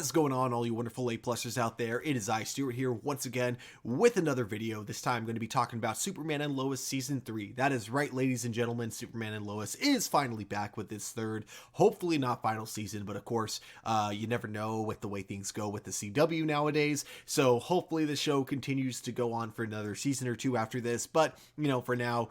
What is going on, all you wonderful A-plussers out there? It is I, Stuart, here once again with another video. This time I'm going to be talking about Superman and Lois Season 3. That is right, ladies and gentlemen, Superman and Lois is finally back with its third, hopefully not final season, but of course, you never know with the way things go with the CW nowadays, so hopefully the show continues to go on for another season or two after this, but, you know, for now,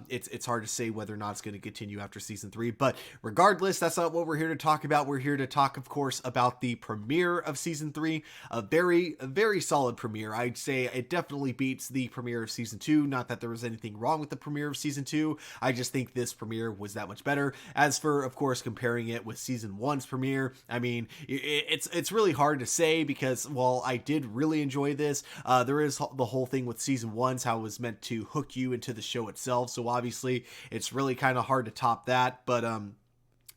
it's hard to say whether or not it's going to continue after Season 3, but regardless, that's not what we're here to talk about. We're here to talk, of course, about the premiere of Season 3, a very solid premiere. I'd say it definitely beats the premiere of Season 2, not that there was anything wrong with the premiere of Season 2, I just think this premiere was that much better. As for, of course, comparing it with Season 1's premiere, I mean, it's really hard to say because, while I did really enjoy this, there is the whole thing with Season 1's, how it was meant to hook you into the show itself, so obviously it's really kind of hard to top that, but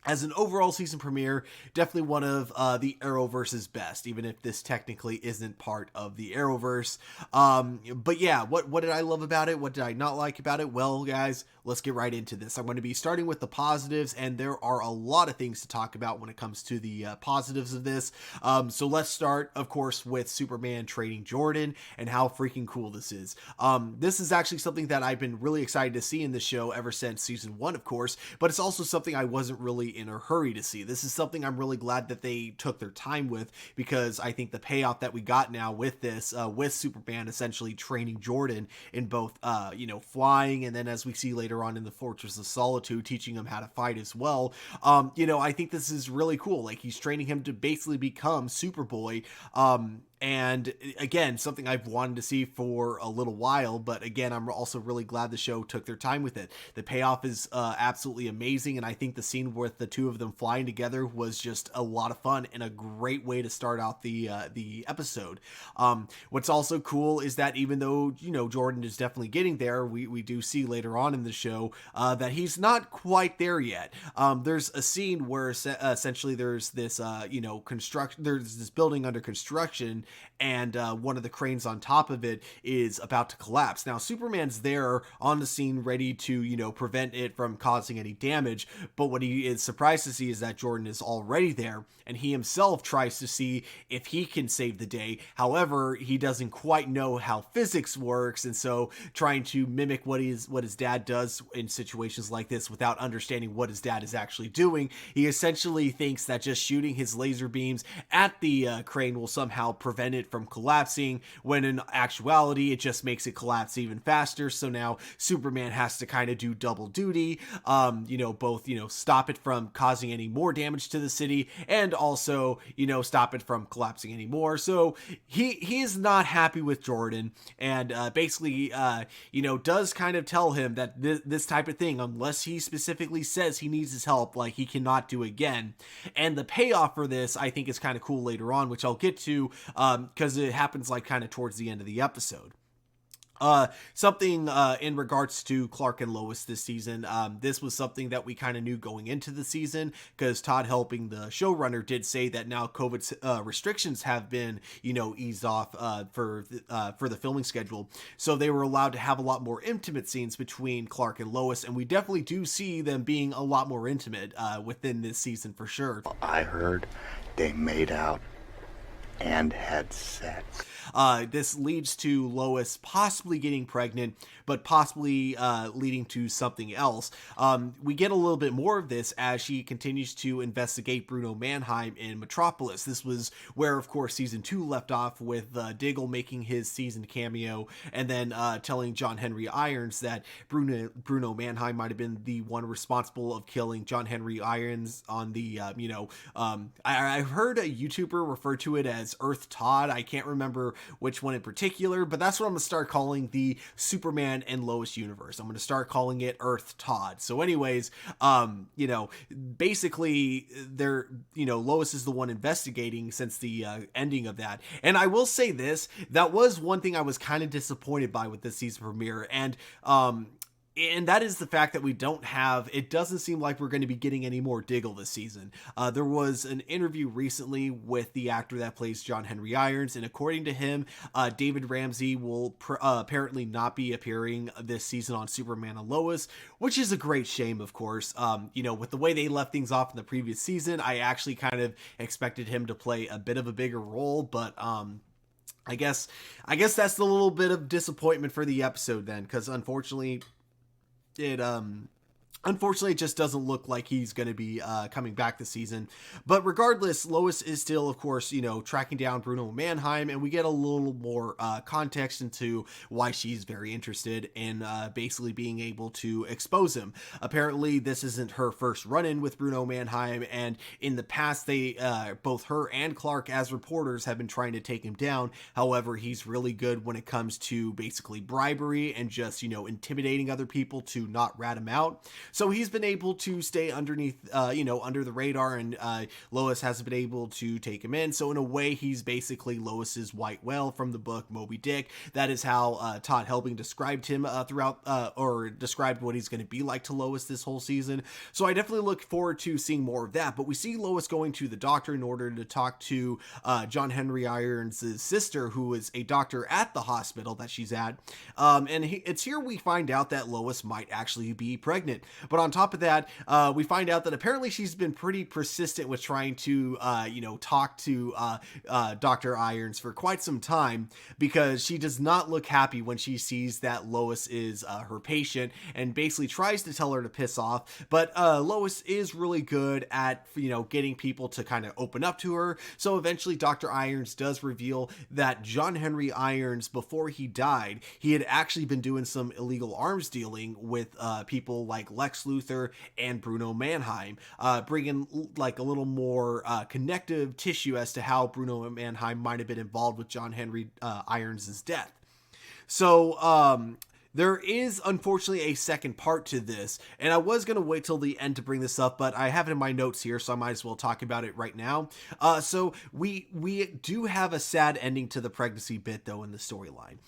as an overall season premiere, definitely one of the Arrowverse's best, even if this technically isn't part of the Arrowverse. But yeah, what did I love about it? What did I not like about it? Well, guys, let's get right into this. I'm going to be starting with the positives, and there are a lot of things to talk about when it comes to the positives of this. So let's start, of course, with Superman trading Jordan and how freaking cool this is. This is actually something that I've been really excited to see in the show ever since Season 1, of course, but it's also something I wasn't really in a hurry to see. This is something I'm really glad that they took their time with, because I think the payoff that we got now with this, with Superman essentially training Jordan in both, flying, and then as we see later on in the Fortress of Solitude, teaching him how to fight as well. I think this is really cool. Like, he's training him to basically become Superboy. And again, something I've wanted to see for a little while, but again, I'm also really glad the show took their time with it. The payoff is absolutely amazing, and I think the scene with the two of them flying together was just a lot of fun and a great way to start out the episode. What's also cool is that even though, Jordan is definitely getting there, we do see later on in the show that he's not quite there yet. There's a scene where essentially there's this, there's this building under construction, and one of the cranes on top of it is about to collapse. Now, Superman's there on the scene ready to, prevent it from causing any damage, but what he is surprised to see is that Jordan is already there, and he himself tries to see if he can save the day. However, he doesn't quite know how physics works, and so trying to mimic what his dad does in situations like this without understanding what his dad is actually doing, he essentially thinks that just shooting his laser beams at the crane will somehow prevent it from collapsing, when in actuality it just makes it collapse even faster. So now Superman has to kind of do double duty, both stop it from causing any more damage to the city, and also stop it from collapsing anymore. So he is not happy with Jordan, and basically does kind of tell him that this type of thing, unless he specifically says he needs his help, like, he cannot do again. And the payoff for this, I think, is kind of cool later on, which I'll get to, because it happens like kind of towards the end of the episode. Something in regards to Clark and Lois this season, this was something that we kind of knew going into the season, because Todd Helping, the showrunner, did say that now COVID restrictions have been, eased off for the filming schedule, so they were allowed to have a lot more intimate scenes between Clark and Lois, and we definitely do see them being a lot more intimate within this season for sure. I heard they made out and had sex. This leads to Lois possibly getting pregnant, but possibly leading to something else. We get a little bit more of this as she continues to investigate Bruno Manheim in Metropolis. This was where, of course, Season 2 left off, with Diggle making his season cameo, and then telling John Henry Irons that Bruno Manheim might have been the one responsible of killing John Henry Irons on the, I've heard a YouTuber refer to it as Earth Todd. I can't remember which one in particular, but that's what I'm going to start calling the Superman and Lois universe. I'm going to start calling it Earth Todd. So anyways, basically Lois is the one investigating since the ending of that. And I will say this, that was one thing I was kind of disappointed by with this season premiere. And And that is the fact that it doesn't seem like we're going to be getting any more Diggle this season. There was an interview recently with the actor that plays John Henry Irons, and according to him, David Ramsey will apparently not be appearing this season on Superman and Lois, which is a great shame, of course. With the way they left things off in the previous season, I actually kind of expected him to play a bit of a bigger role, but I guess that's the little bit of disappointment for the episode then, because unfortunately it just doesn't look like he's going to be coming back this season. But regardless, Lois is still, of course, tracking down Bruno Manheim, and we get a little more context into why she's very interested in basically being able to expose him. Apparently, this isn't her first run-in with Bruno Manheim, and in the past, they both her and Clark, as reporters, have been trying to take him down. However, he's really good when it comes to basically bribery and just, intimidating other people to not rat him out. So he's been able to stay underneath, under the radar, and Lois hasn't been able to take him in. So in a way, he's basically Lois's white whale from the book Moby Dick. That is how Todd Helbing described him or described what he's going to be like to Lois this whole season. So I definitely look forward to seeing more of that. But we see Lois going to the doctor in order to talk to John Henry Irons' sister, who is a doctor at the hospital that she's at. It's here we find out that Lois might actually be pregnant. But on top of that, we find out that apparently she's been pretty persistent with trying to, talk to Dr. Irons for quite some time, because she does not look happy when she sees that Lois is her patient, and basically tries to tell her to piss off. But Lois is really good at, getting people to kind of open up to her. So eventually Dr. Irons does reveal that John Henry Irons, before he died, he had actually been doing some illegal arms dealing with people like Lex Luthor and Bruno Manheim, bringing like a little more connective tissue as to how Bruno Manheim might have been involved with John Henry Irons' death. So there is unfortunately a second part to this, and I was going to wait till the end to bring this up, but I have it in my notes here, so I might as well talk about it right now. So we do have a sad ending to the pregnancy bit, though, in the storyline.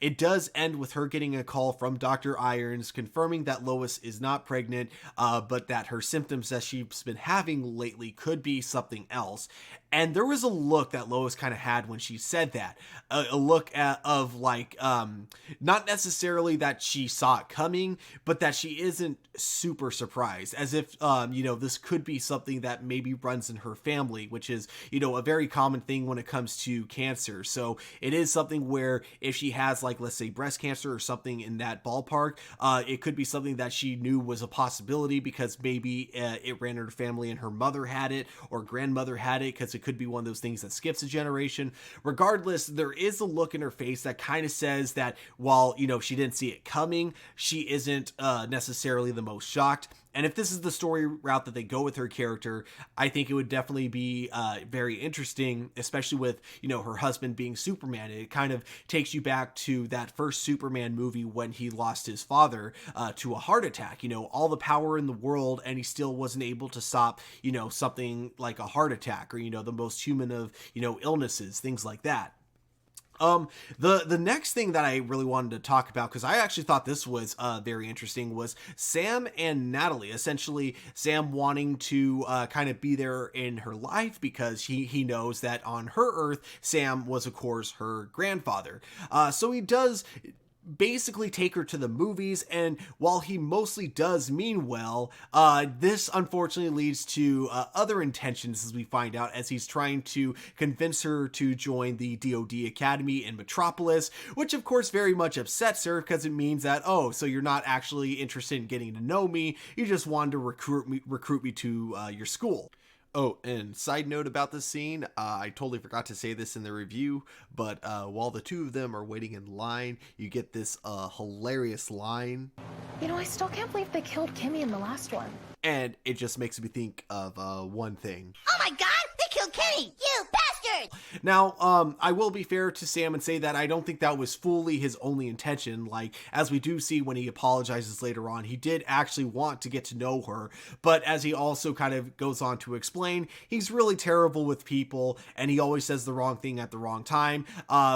It does end with her getting a call from Dr. Irons confirming that Lois is not pregnant, but that her symptoms that she's been having lately could be something else. And there was a look that Lois kind of had when she said that, a look of like, not necessarily that she saw it coming, but that she isn't super surprised, as if, this could be something that maybe runs in her family, which is, a very common thing when it comes to cancer. So it is something where if she has, like, let's say breast cancer or something in that ballpark, it could be something that she knew was a possibility because maybe it ran in her family and her mother had it or grandmother had it, because it could be one of those things that skips a generation. Regardless, there is a look in her face that kind of says that while, she didn't see it coming, she isn't necessarily the most shocked. And if this is the story route that they go with her character, I think it would definitely be very interesting, especially with, her husband being Superman. It kind of takes you back to that first Superman movie when he lost his father to a heart attack. All the power in the world, and he still wasn't able to stop, something like a heart attack, or, the most human of, illnesses, things like that. The next thing that I really wanted to talk about, because I actually thought this was very interesting, was Sam and Natalie. Essentially, Sam wanting to kind of be there in her life because he knows that on her Earth, Sam was, of course, her grandfather. So he does basically take her to the movies, and while he mostly does mean well, this unfortunately leads to other intentions, as we find out, as he's trying to convince her to join the DoD Academy in Metropolis, which of course very much upsets her, because it means that, oh, so you're not actually interested in getting to know me, you just wanted to recruit me to your school. Oh, and side note about this scene, I totally forgot to say this in the review, but while the two of them are waiting in line, you get this hilarious line. I still can't believe they killed Kimmy in the last one. And it just makes me think of one thing. Oh my god, they killed Kimmy, you bastard! Now, I will be fair to Sam and say that I don't think that was fully his only intention. Like, as we do see when he apologizes later on, he did actually want to get to know her, but as he also kind of goes on to explain, he's really terrible with people, and he always says the wrong thing at the wrong time,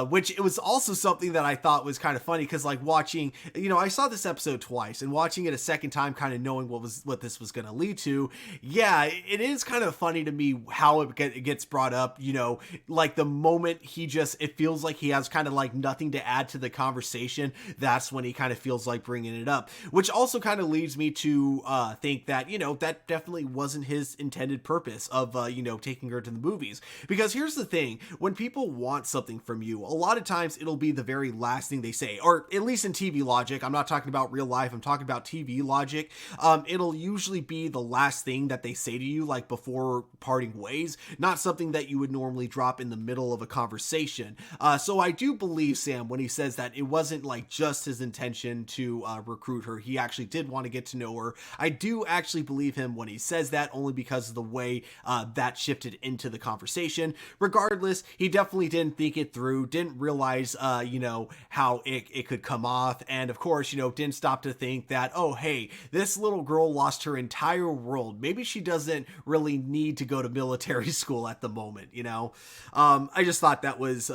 which it was also something that I thought was kind of funny, because like watching, I saw this episode twice, and watching it a second time, kind of knowing what this was going to lead to, yeah, it is kind of funny to me how it gets brought up, like the moment it feels like he has kind of like nothing to add to the conversation, that's when he kind of feels like bringing it up, which also kind of leads me to think that, that definitely wasn't his intended purpose of, taking her to the movies. Because here's the thing, when people want something from you, a lot of times it'll be the very last thing they say, or at least in TV logic. I'm not talking about real life, I'm talking about TV logic. It'll usually be the last thing that they say to you, like before parting ways, not something that you would normally drop in the middle of a conversation. So I do believe Sam when he says that it wasn't like just his intention to recruit her. He actually did want to get to know her. I do actually believe him when he says that, only because of the way that shifted into the conversation. Regardless, he definitely didn't think it through, didn't realize, how it could come off. And of course, didn't stop to think that, oh, hey, this little girl lost her entire world. Maybe she doesn't really need to go to military school at the moment, I just thought that was,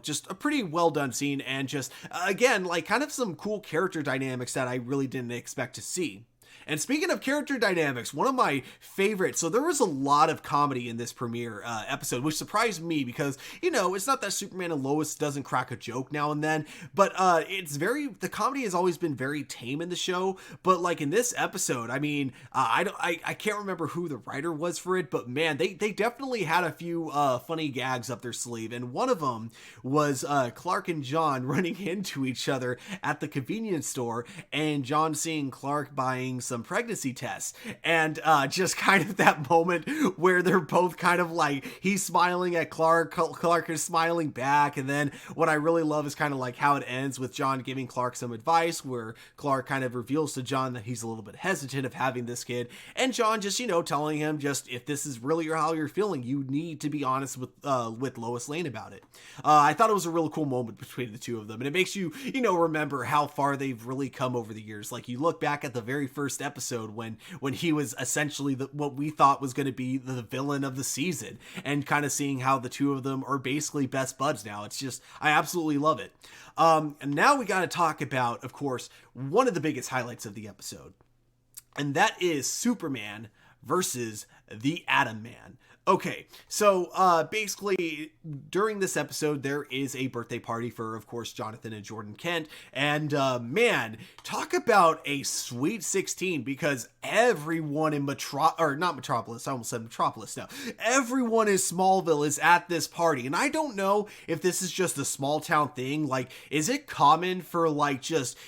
just a pretty well done scene, and just, again, like kind of some cool character dynamics that I really didn't expect to see. And speaking of character dynamics, one of my favorites, so there was a lot of comedy in this premiere episode, which surprised me because, it's not that Superman and Lois doesn't crack a joke now and then, but the comedy has always been very tame in the show. But like in this episode, I mean, I can't remember who the writer was for it, but man, they definitely had a few funny gags up their sleeve. And one of them was Clark and John running into each other at the convenience store, and John seeing Clark buying some pregnancy tests, and just kind of that moment where they're both kind of like, he's smiling at Clark is smiling back, and then what I really love is kind of like how it ends with John giving Clark some advice, where Clark kind of reveals to John that he's a little bit hesitant of having this kid, and John just telling him, just if this is really how you're feeling, you need to be honest with Lois Lane about it. I thought it was a really cool moment between the two of them, and it makes you remember how far they've really come over the years. Like, you look back at the very first episode when he was essentially what we thought was going to be the villain of the season, and kind of seeing how the two of them are basically best buds now. It's just, I absolutely love it. And now we got to talk about, of course, one of the biggest highlights of the episode, and that is Superman versus the Atom Man. Okay, so basically during this episode, there is a birthday party for, of course, Jonathan and Jordan Kent, and man, talk about a sweet 16, because everyone in Metropolis, I almost said Metropolis now, everyone in Smallville is at this party, and I don't know if this is just a small town thing. Like, is it common for like just,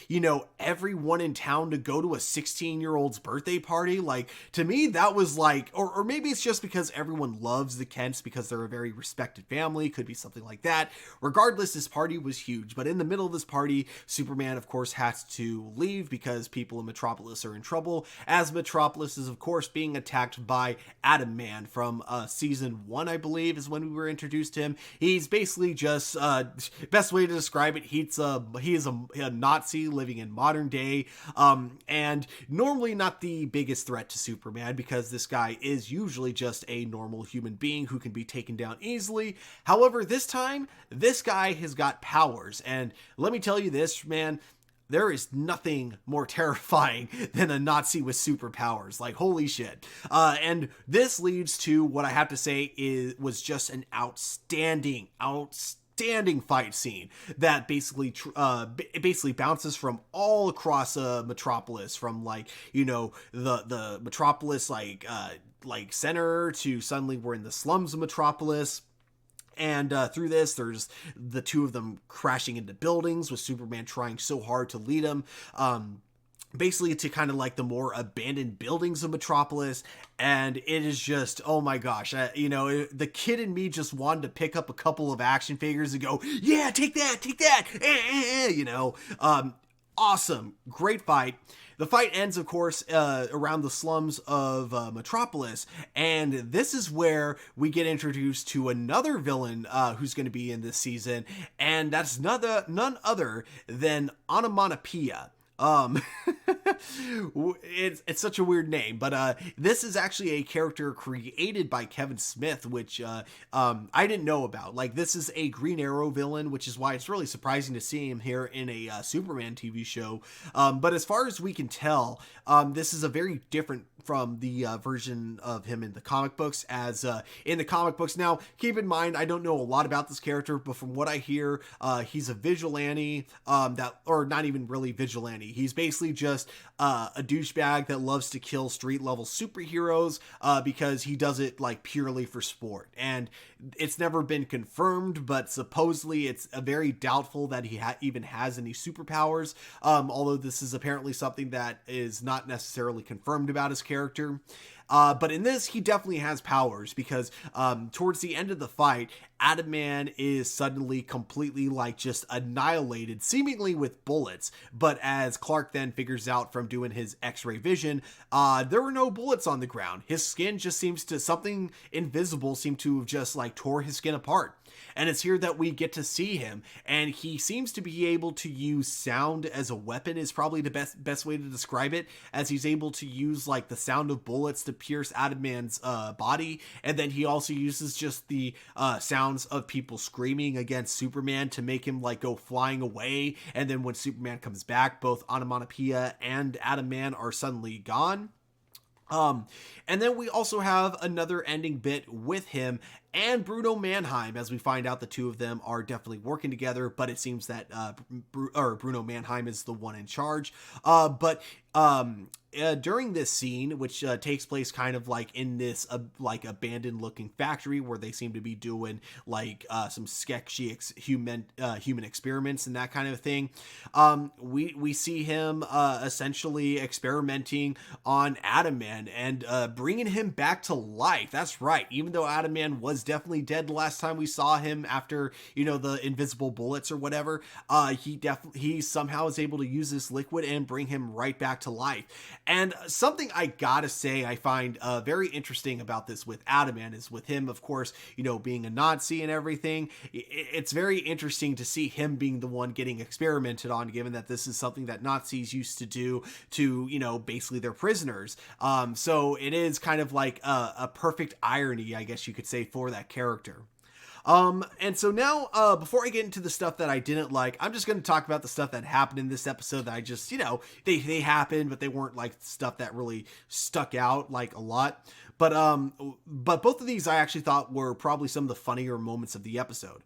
everyone in town to go to a 16-year-old's birthday party? Like, to me, that was like, or maybe it's just because everyone loves the Kents because they're a very respected family, could be something like that. Regardless, this party was huge, but in the middle of this party, Superman, of course, has to leave because people in Metropolis are in trouble, as Metropolis is, of course, being attacked by Atom Man from season 1, I believe, is when we were introduced to him. He's basically just, best way to describe it, he is a Nazi living in modern day, and normally not the biggest threat to Superman, because this guy is usually just a normal human being who can be taken down easily. However, this time, this guy has got powers, and let me tell you this, man, there is nothing more terrifying than a Nazi with superpowers. Like, holy shit. And this leads to what I have to say was just an outstanding fight scene that basically bounces from all across Metropolis, from like, the Metropolis like center to suddenly we're in the slums of Metropolis. And through this, there's the two of them crashing into buildings with Superman trying so hard to lead them, basically to kind of like the more abandoned buildings of Metropolis. And it is just, oh my gosh, the kid in me just wanted to pick up a couple of action figures and go, yeah, take that, Awesome. Great fight. The fight ends, of course, around the slums of Metropolis, and this is where we get introduced to another villain who's going to be in this season, and that's none other than Onomatopoeia. Um, it's such a weird name, but this is actually a character created by Kevin Smith, which I didn't know about. Like, this is a Green Arrow villain, which is why it's really surprising to see him here in a Superman TV show. But as far as we can tell, this is a very different from the version of him in the comic books. As in the comic books, now keep in mind, I don't know a lot about this character, but from what I hear, he's a vigilante, or not even really vigilante. He's basically just a douchebag that loves to kill street level superheroes because he does it like purely for sport. And it's never been confirmed, but supposedly it's very doubtful that he even has any superpowers. Although this is apparently something that is not necessarily confirmed about his character. But in this, he definitely has powers because towards the end of the fight, Adam Man is suddenly completely like just annihilated, seemingly with bullets. But as Clark then figures out from doing his X-ray vision, there were no bullets on the ground. His skin just seems to, something invisible seemed to have just like tore his skin apart. And it's here that we get to see him, and he seems to be able to use sound as a weapon is probably the best way to describe it, as he's able to use like the sound of bullets to pierce Adam Man's body, and then he also uses just the sounds of people screaming against Superman to make him like go flying away, and then when Superman comes back, both Onomatopoeia and Adam Man are suddenly gone. And then we also have another ending bit with him and Bruno Manheim, as we find out the two of them are definitely working together, but it seems that Bruno Manheim is the one in charge. But during this scene, which takes place kind of like in this like abandoned looking factory where they seem to be doing like some sketchy human experiments and that kind of thing, we see him essentially experimenting on Adam Man and bringing him back to life. That's right. Even though Adam Man was definitely dead the last time we saw him after, you know, the invisible bullets or whatever, he somehow is able to use this liquid and bring him right back to life. And something I gotta say I find very interesting about this with Adam Man is with him, of course, you know, being a Nazi and everything. It's very interesting to see him being the one getting experimented on, given that this is something that Nazis used to do to, you know, basically their prisoners. So it is kind of like a perfect irony, I guess you could say, for that character. And so now, before I get into the stuff that I didn't like, I'm just going to talk about the stuff that happened in this episode that I just, you know, they happened, but they weren't like stuff that really stuck out like a lot. But both of these I actually thought were probably some of the funnier moments of the episode.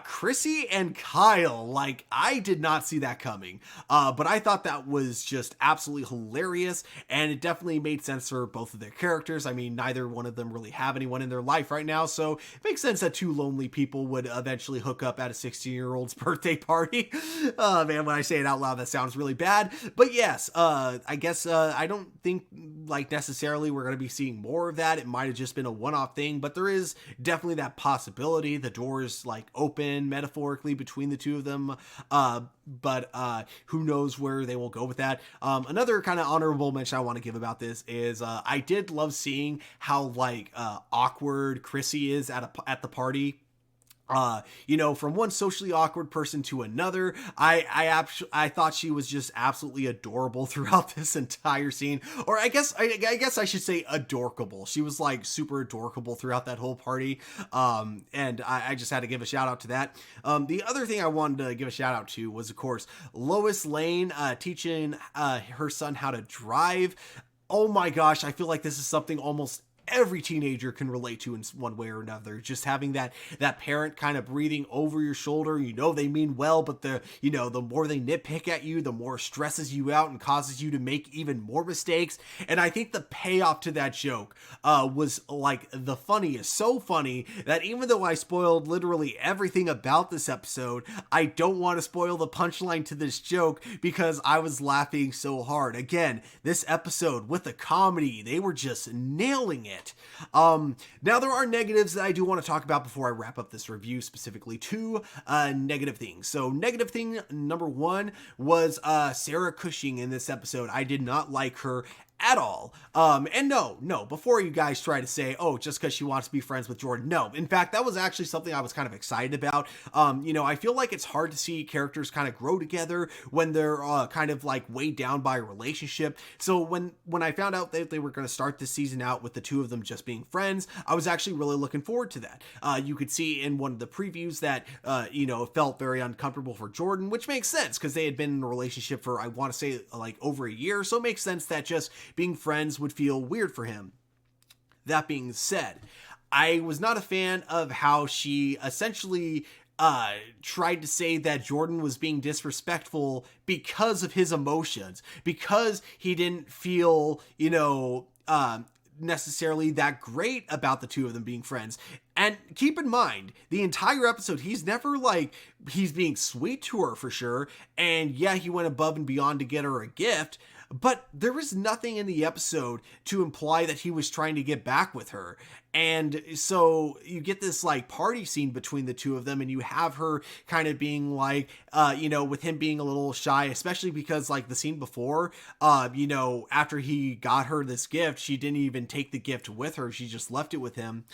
Chrissy and Kyle, like, I did not see that coming, but I thought that was just absolutely hilarious, and it definitely made sense for both of their characters. I mean, neither one of them really have anyone in their life right now, so it makes sense that two lonely people would eventually hook up at a 16-year-old's birthday party. Man, when I say it out loud, that sounds really bad, but yes, I guess I don't think, like, necessarily we're going to be seeing more of that. It might have just been a one-off thing, but there is definitely that possibility. The doors, like, open metaphorically between the two of them, but who knows where they will go with that. Another kind of honorable mention I want to give about this is I did love seeing how like awkward Chrissy is at the party. You know, from one socially awkward person to another. I thought she was just absolutely adorable throughout this entire scene, or I guess I should say adorkable. She was like super adorkable throughout that whole party, and I just had to give a shout out to that. The other thing I wanted to give a shout out to was, of course, Lois Lane teaching her son how to drive. Oh my gosh, I feel like this is something almost every teenager can relate to in one way or another. Just having that parent kind of breathing over your shoulder. You know they mean well, but the more they nitpick at you, the more stresses you out and causes you to make even more mistakes. And I think the payoff to that joke was like the funniest. So funny that even though I spoiled literally everything about this episode, I don't want to spoil the punchline to this joke because I was laughing so hard. Again, this episode with the comedy, they were just nailing it. it. Now there are negatives that I do want to talk about before I wrap up this review, specifically two negative things. So negative thing number one was Sarah Cushing in this episode. I did not like her at all. And no, before you guys try to say, oh, just because she wants to be friends with Jordan. No, in fact, that was actually something I was kind of excited about. I feel like it's hard to see characters kind of grow together when they're kind of like weighed down by a relationship. So when I found out that they were going to start this season out with the two of them just being friends, I was actually really looking forward to that. You could see in one of the previews that, it felt very uncomfortable for Jordan, which makes sense because they had been in a relationship for, I want to say, like over a year. So it makes sense that just being friends would feel weird for him. That being said, I was not a fan of how she essentially tried to say that Jordan was being disrespectful because of his emotions, because he didn't feel, necessarily that great about the two of them being friends. And keep in mind, the entire episode, he's never like, he's being sweet to her for sure. And yeah, he went above and beyond to get her a gift, but there was nothing in the episode to imply that he was trying to get back with her. And so you get this like party scene between the two of them, and you have her kind of being like, with him being a little shy, especially because like the scene before, after he got her this gift, she didn't even take the gift with her. She just left it with him.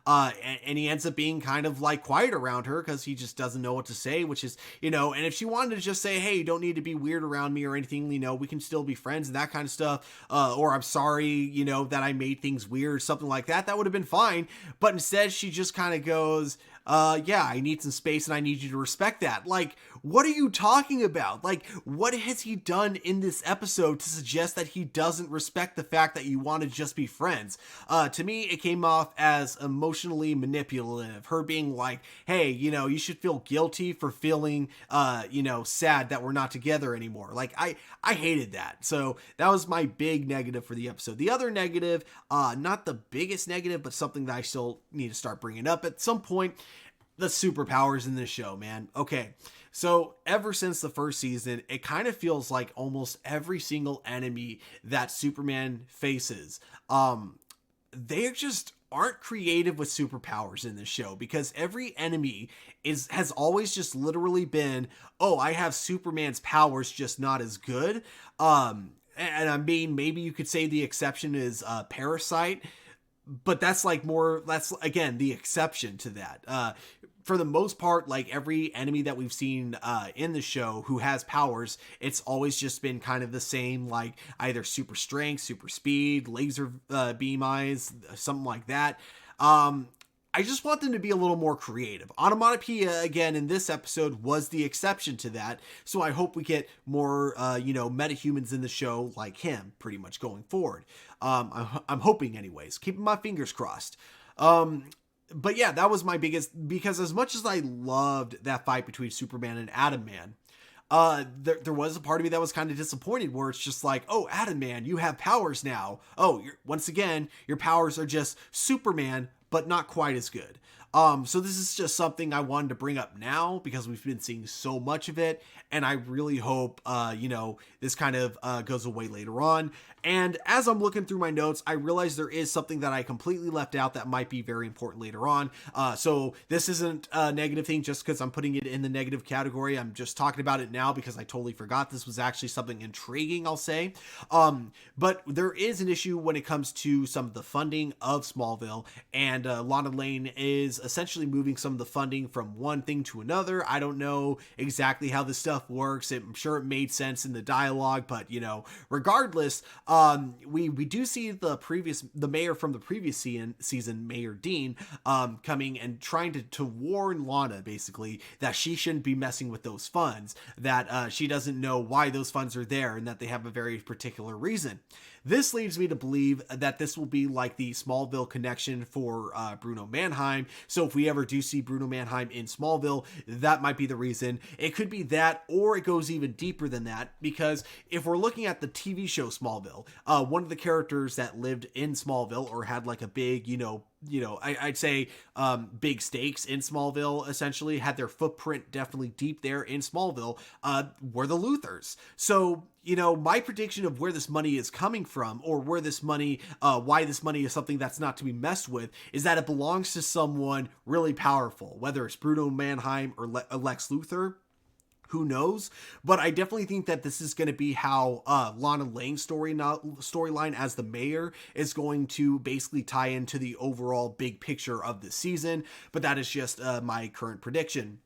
And he ends up being kind of like quiet around her because he just doesn't know what to say, which is, and if she wanted to just say, hey, you don't need to be weird around me or anything, we can still be friends and that kind of stuff. Or I'm sorry, that I made things weird, something like that. That would have been fine. But instead she just kind of goes, yeah, I need some space and I need you to respect that. Like, what are you talking about? Like, what has he done in this episode to suggest that he doesn't respect the fact that you want to just be friends? To me, it came off as emotionally manipulative. Her being like, hey, you should feel guilty for feeling, sad that we're not together anymore. Like, I hated that. So that was my big negative for the episode. The other negative, not the biggest negative, but something that I still need to start bringing up at some point, the superpowers in this show, man. Okay, so ever since the first season, it kind of feels like almost every single enemy that Superman faces, they just aren't creative with superpowers in this show, because every enemy has always just literally been, oh, I have Superman's powers, just not as good. And I mean, maybe you could say the exception is Parasite, but that's again the exception to that. For the most part, like every enemy that we've seen in the show who has powers, it's always just been kind of the same, like either super strength, super speed, laser beam eyes, something like that. I just want them to be a little more creative. Onomatopoeia, again, in this episode was the exception to that. So I hope we get more, metahumans in the show like him pretty much going forward. I'm hoping anyways, keeping my fingers crossed. But yeah, that was my biggest, because as much as I loved that fight between Superman and Atom Man, there was a part of me that was kind of disappointed, where it's just like, oh, Atom Man, you have powers now. Oh, once again, your powers are just Superman, but not quite as good. So this is just something I wanted to bring up now because we've been seeing so much of it, and I really hope, this kind of goes away later on. And as I'm looking through my notes, I realize there is something that I completely left out that might be very important later on. So this isn't a negative thing just because I'm putting it in the negative category. I'm just talking about it now because I totally forgot this was actually something intriguing, I'll say. But there is an issue when it comes to some of the funding of Smallville, and Lana Lane is essentially moving some of the funding from one thing to another. I don't know exactly how this stuff works. I'm sure it made sense in the dialogue, but regardless, we do see the mayor from the previous season, Mayor Dean, coming and trying to warn Lana basically that she shouldn't be messing with those funds, that she doesn't know why those funds are there and that they have a very particular reason. This leads me to believe that this will be like the Smallville connection for Bruno Manheim. So if we ever do see Bruno Manheim in Smallville, that might be the reason. It could be that, or it goes even deeper than that, because if we're looking at the TV show Smallville, one of the characters that lived in Smallville or had like a big, I'd say big stakes in Smallville, essentially, had their footprint definitely deep there in Smallville, were the Luthers. So, my prediction of where this money is coming from, or where this money, why this money is something that's not to be messed with, is that it belongs to someone really powerful, whether it's Bruno Manheim or Lex Luthor. Who knows? But I definitely think that this is going to be how Lana Lang's storyline as the mayor is going to basically tie into the overall big picture of the season. But that is just my current prediction.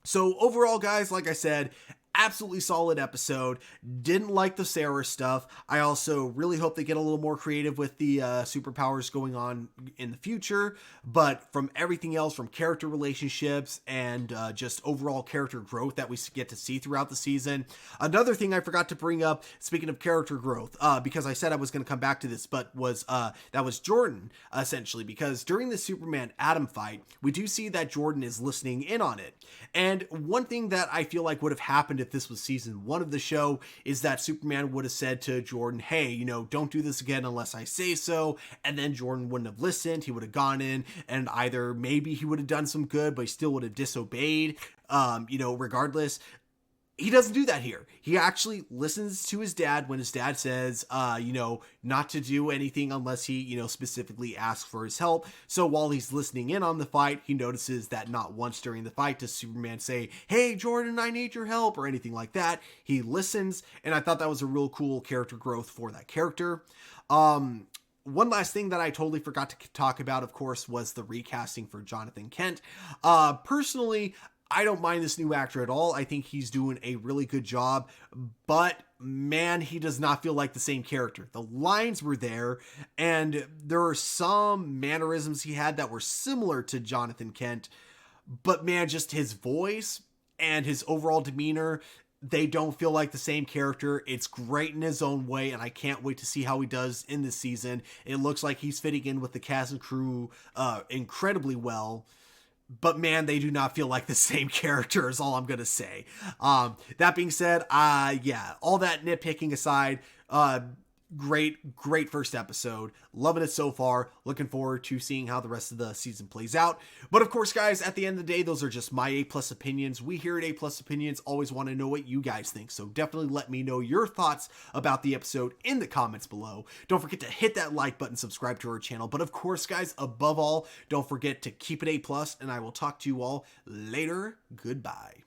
So overall, guys, like I said, absolutely solid episode. Didn't like the Sarah stuff. I also really hope they get a little more creative with the superpowers going on in the future. But from everything else, from character relationships and just overall character growth that we get to see throughout the season. Another thing I forgot to bring up, speaking of character growth, because I said I was going to come back to this, but that was Jordan, essentially. Because during the Superman Atom fight, we do see that Jordan is listening in on it. And one thing that I feel like would have happened if this was season 1 of the show is that Superman would have said to Jordan, hey, don't do this again unless I say so. And then Jordan wouldn't have listened. He would have gone in and either maybe he would have done some good, but he still would have disobeyed, regardless. He doesn't do that here. He actually listens to his dad when his dad says, not to do anything unless he, specifically asks for his help. So while he's listening in on the fight, he notices that not once during the fight does Superman say, hey, Jordan, I need your help, or anything like that. He listens, and I thought that was a real cool character growth for that character. One last thing that I totally forgot to talk about, of course, was the recasting for Jonathan Kent. Personally, I don't mind this new actor at all. I think he's doing a really good job, but man, he does not feel like the same character. The lines were there, and there are some mannerisms he had that were similar to Jonathan Kent, but man, just his voice and his overall demeanor, they don't feel like the same character. It's great in his own way, and I can't wait to see how he does in this season. It looks like he's fitting in with the cast and crew incredibly well. But man, they do not feel like the same character is all I'm going to say. That being said, all that nitpicking aside, great first episode. Loving it so far. Looking forward to seeing how the rest of the season plays out. But of course, guys, at the end of the day, those are just my A+ opinions. We here at A+ Opinions always want to know what you guys think. So definitely let me know your thoughts about the episode in the comments below. Don't forget to hit that like button, subscribe to our channel. But of course, guys, above all, don't forget to keep it A+, and I will talk to you all later. Goodbye.